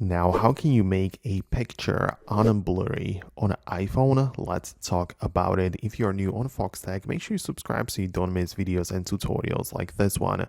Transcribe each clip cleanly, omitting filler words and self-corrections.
Now, how can you make a picture unblurry on an iPhone? Let's talk about it. If you're new on Foxtecc, make sure you subscribe so you don't miss videos and tutorials like this one.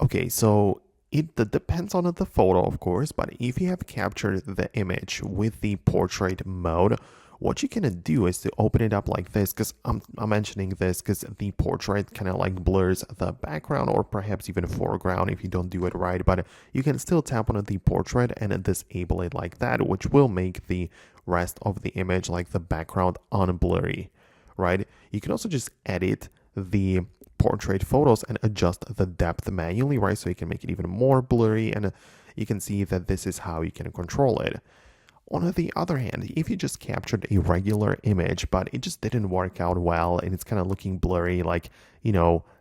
Okay, so it depends on the photo, of course, but if you have captured the image with the portrait mode, what you can do is to open it up like this, because I'm mentioning this because the portrait kind of like blurs the background or perhaps even foreground if you don't do it right, but you can still tap on the portrait and disable it like that, which will make the rest of the image, like the background, unblurry, right? You can also just edit the portrait photos and adjust the depth manually, right? So you can make it even more blurry, and you can see that this is how you can control it. On the other hand, if you just captured a regular image, but it just didn't work out well and it's kind of looking blurry, like,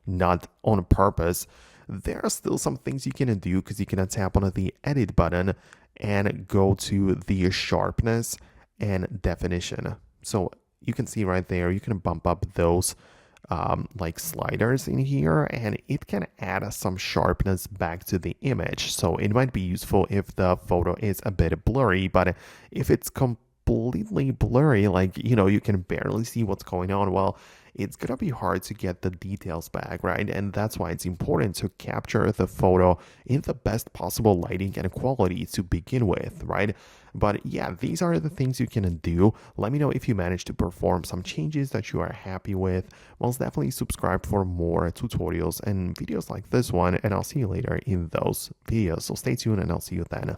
not on purpose, there are still some things you can do, because you can tap on the edit button and go to the sharpness and definition. So you can see right there, you can bump up those like sliders in here, and it can add some sharpness back to the image. So it might be useful if the photo is a bit blurry, but if it's completely blurry, like, you can barely see what's going on, well, it's gonna be hard to get the details back, right? And that's why it's important to capture the photo in the best possible lighting and quality to begin with, right? But yeah, these are the things you can do. Let me know if you managed to perform some changes that you are happy with. Most definitely subscribe for more tutorials and videos like this one, and I'll see you later in those videos. So stay tuned and I'll see you then.